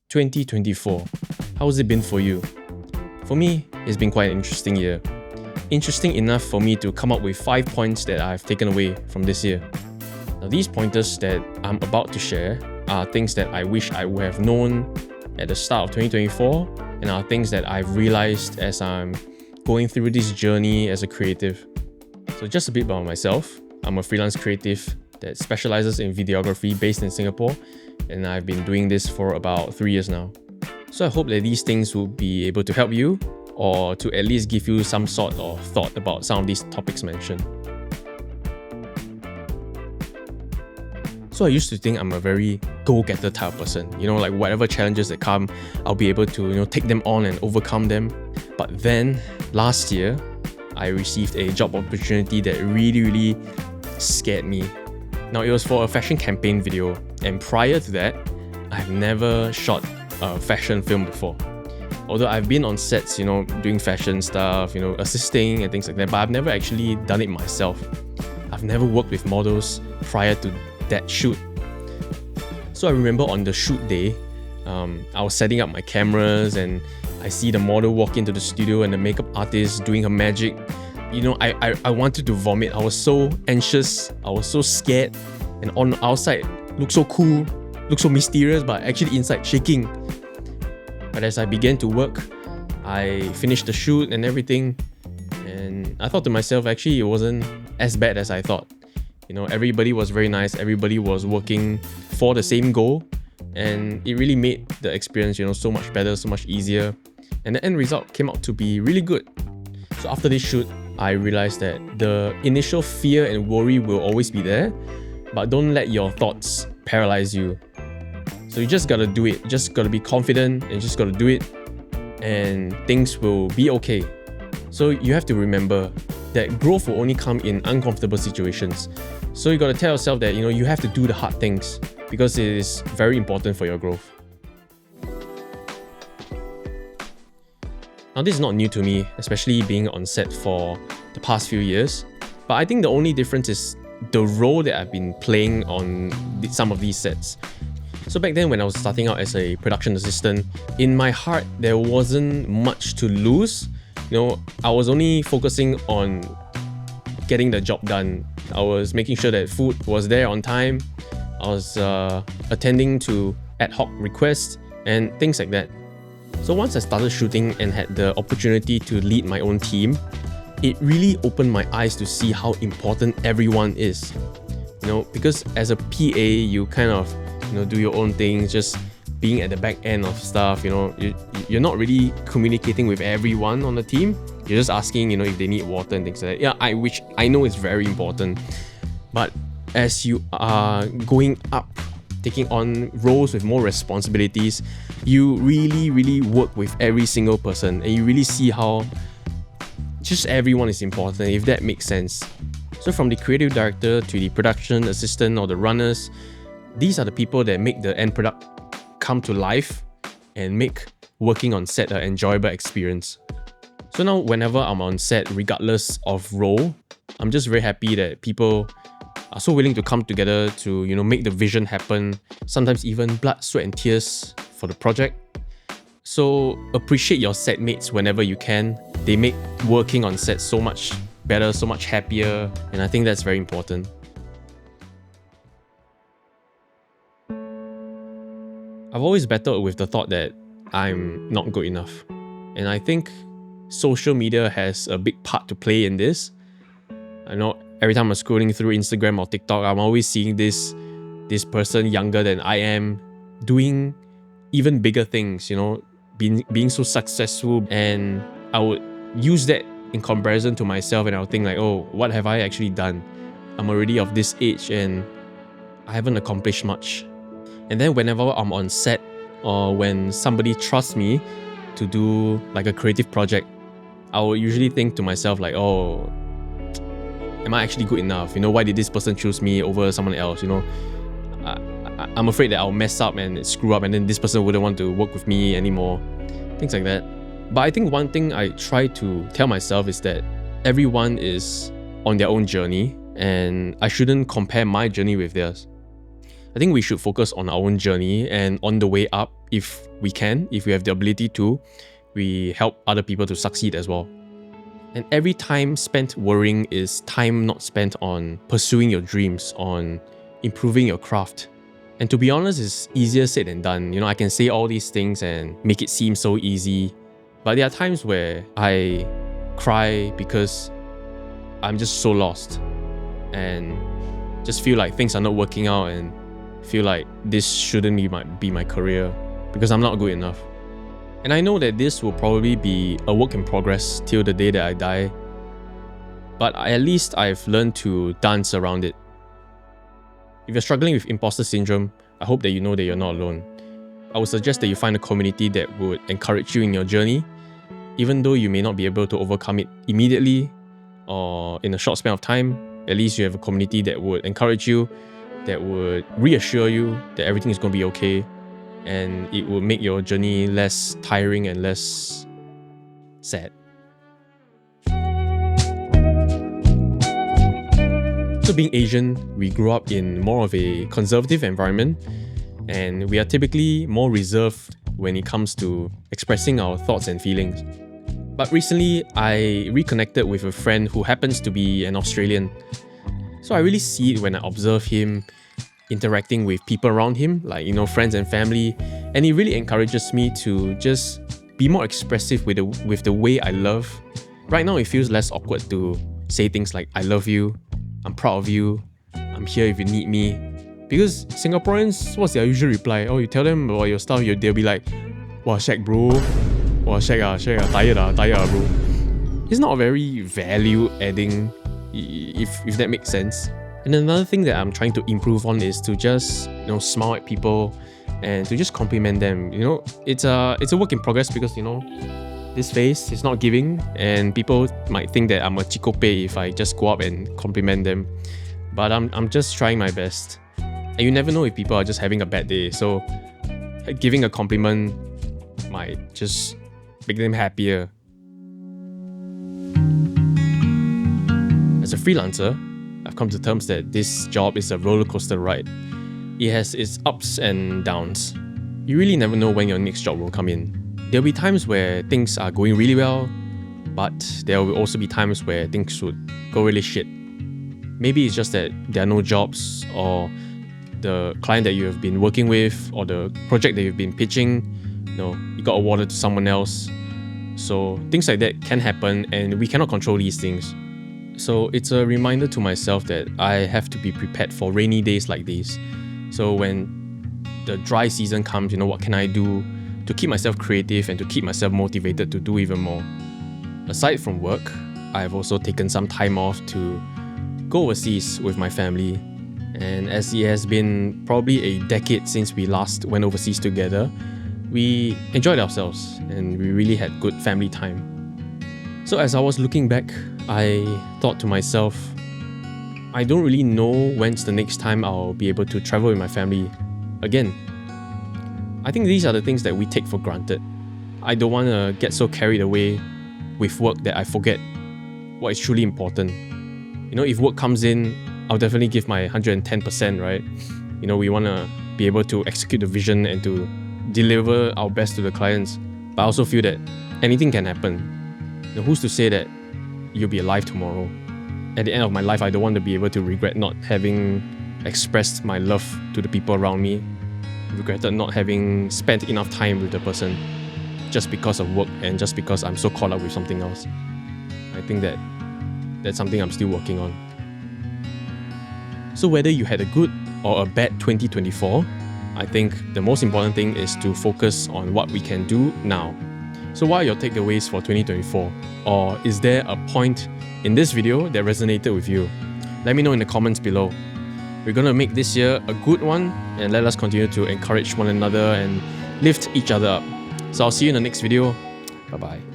2024. How has it been for you? For me, it's been quite an interesting year. Interesting enough for me to come up with 5 points that I've taken away from this year. Now, these pointers that I'm about to share are things that I wish I would have known at the start of 2024 and are things that I've realized as I'm going through this journey as a creative. So just a bit about myself. I'm a freelance creative that specializes in videography based in Singapore, and I've been doing this for about 3 years now. So I hope that these things will be able to help you or to at least give you some sort of thought about some of these topics mentioned. So I used to think I'm a very go-getter type of person. Like whatever challenges that come, I'll be able to, take them on and overcome them. But then last year, I received a job opportunity that really scared me. Now, it was for a fashion campaign video, and prior to that, I've never shot a fashion film before. Although I've been on sets, doing fashion stuff, assisting and things like that, but I've never actually done it myself. I've never worked with models prior to that shoot. So I remember on the shoot day, I was setting up my cameras and I see the model walk into the studio and the makeup artist doing her magic. I wanted to vomit. I was so anxious, I was so scared, and on the outside, looked so cool, looked so mysterious, but actually inside shaking. But as I began to work, I finished the shoot and everything, and I thought to myself, actually, it wasn't as bad as I thought. Everybody was very nice, everybody was working for the same goal, and it really made the experience, so much better, so much easier, and the end result came out to be really good. So after this shoot, I realized that the initial fear and worry will always be there, but don't let your thoughts paralyze you. So you just gotta do it. You just gotta be confident and just gotta do it, and things will be okay. So you have to remember that growth will only come in uncomfortable situations. So you gotta tell yourself that you have to do the hard things because it is very important for your growth. Now, this is not new to me, especially being on set for the past few years. But I think the only difference is the role that I've been playing on some of these sets. So back then when I was starting out as a production assistant, in my heart, there wasn't much to lose. I was only focusing on getting the job done. I was making sure that food was there on time. I was attending to ad hoc requests and things like that. So once I started shooting and had the opportunity to lead my own team, it really opened my eyes to see how important everyone is. Because as a PA, you kind of do your own things, just being at the back end of stuff. You're not really communicating with everyone on the team. You're just asking, if they need water and things like that. Yeah, which I know is very important. But as you are going up, taking on roles with more responsibilities, you really work with every single person, and you really see how just everyone is important, if that makes sense. So from the creative director to the production assistant or the runners, these are the people that make the end product come to life and make working on set an enjoyable experience. So now whenever I'm on set, regardless of role, I'm just very happy that people are so willing to come together to make the vision happen, sometimes even blood, sweat and tears for the project. So appreciate your set mates whenever you can. They make working on set so much better, so much happier, and I think that's very important. I've always battled with the thought that I'm not good enough, and I think social media has a big part to play in this. I know every time I'm scrolling through Instagram or TikTok, I'm always seeing this person younger than I am doing even bigger things, being so successful, and I would use that in comparison to myself, and I'll think like, oh, what have I actually done? I'm already of this age and I haven't accomplished much. And then whenever I'm on set or when somebody trusts me to do like a creative project, I will usually think to myself like, oh, am I actually good enough? Why did this person choose me over someone else? I'm afraid that I'll mess up and screw up, and then this person wouldn't want to work with me anymore. Things like that. But I think one thing I try to tell myself is that everyone is on their own journey, and I shouldn't compare my journey with theirs. I think we should focus on our own journey, and on the way up, if we have the ability to, we help other people to succeed as well. And every time spent worrying is time not spent on pursuing your dreams, on improving your craft. And to be honest, it's easier said than done. I can say all these things and make it seem so easy. But there are times where I cry because I'm just so lost and just feel like things are not working out and feel like this shouldn't be my career because I'm not good enough. And I know that this will probably be a work in progress till the day that I die, but at least I've learned to dance around it. If you're struggling with imposter syndrome, I hope that you know that you're not alone. I would suggest that you find a community that would encourage you in your journey, even though you may not be able to overcome it immediately or in a short span of time. At least you have a community that would encourage you, that would reassure you that everything is going to be okay, and it will make your journey less tiring and less sad. So being Asian, we grew up in more of a conservative environment, and we are typically more reserved when it comes to expressing our thoughts and feelings. But recently, I reconnected with a friend who happens to be an Australian. So I really see it when I observe him interacting with people around him, like, friends and family, and it really encourages me to just be more expressive with the way I love. Right now, it feels less awkward to say things like, I love you, I'm proud of you, I'm here if you need me. Because Singaporeans, what's their usual reply? Oh, you tell them about your stuff, they'll be like, wow, shag bro, wow, shag tired bro. It's not very value adding, if that makes sense. And another thing that I'm trying to improve on is to just smile at people and to just compliment them. It's a work in progress because this face is not giving, and people might think that I'm a chikope if I just go up and compliment them. But I'm just trying my best. And you never know if people are just having a bad day, so giving a compliment might just make them happier. As a freelancer, I've come to terms that this job is a roller coaster ride. It has its ups and downs. You really never know when your next job will come in. There'll be times where things are going really well, but there will also be times where things would go really shit. Maybe it's just that there are no jobs, or the client that you have been working with, or the project that you've been pitching, you got awarded to someone else. So things like that can happen, and we cannot control these things. So it's a reminder to myself that I have to be prepared for rainy days like these. So when the dry season comes, what can I do to keep myself creative and to keep myself motivated to do even more? Aside from work, I've also taken some time off to go overseas with my family. And as it has been probably a decade since we last went overseas together, we enjoyed ourselves and we really had good family time. So as I was looking back, I thought to myself, I don't really know when's the next time I'll be able to travel with my family again. I think these are the things that we take for granted. I don't want to get so carried away with work that I forget what is truly important. If work comes in, I'll definitely give my 110%, right? We want to be able to execute the vision and to deliver our best to the clients. But I also feel that anything can happen. Who's to say that you'll be alive tomorrow? At the end of my life, I don't want to be able to regret not having expressed my love to the people around me, regretted not having spent enough time with the person just because of work and just because I'm so caught up with something else. I think that's something I'm still working on. So whether you had a good or a bad 2024, I think the most important thing is to focus on what we can do now. So what are your takeaways for 2024? Or is there a point in this video that resonated with you? Let me know in the comments below. We're going to make this year a good one, and let us continue to encourage one another and lift each other up. So I'll see you in the next video. Bye bye.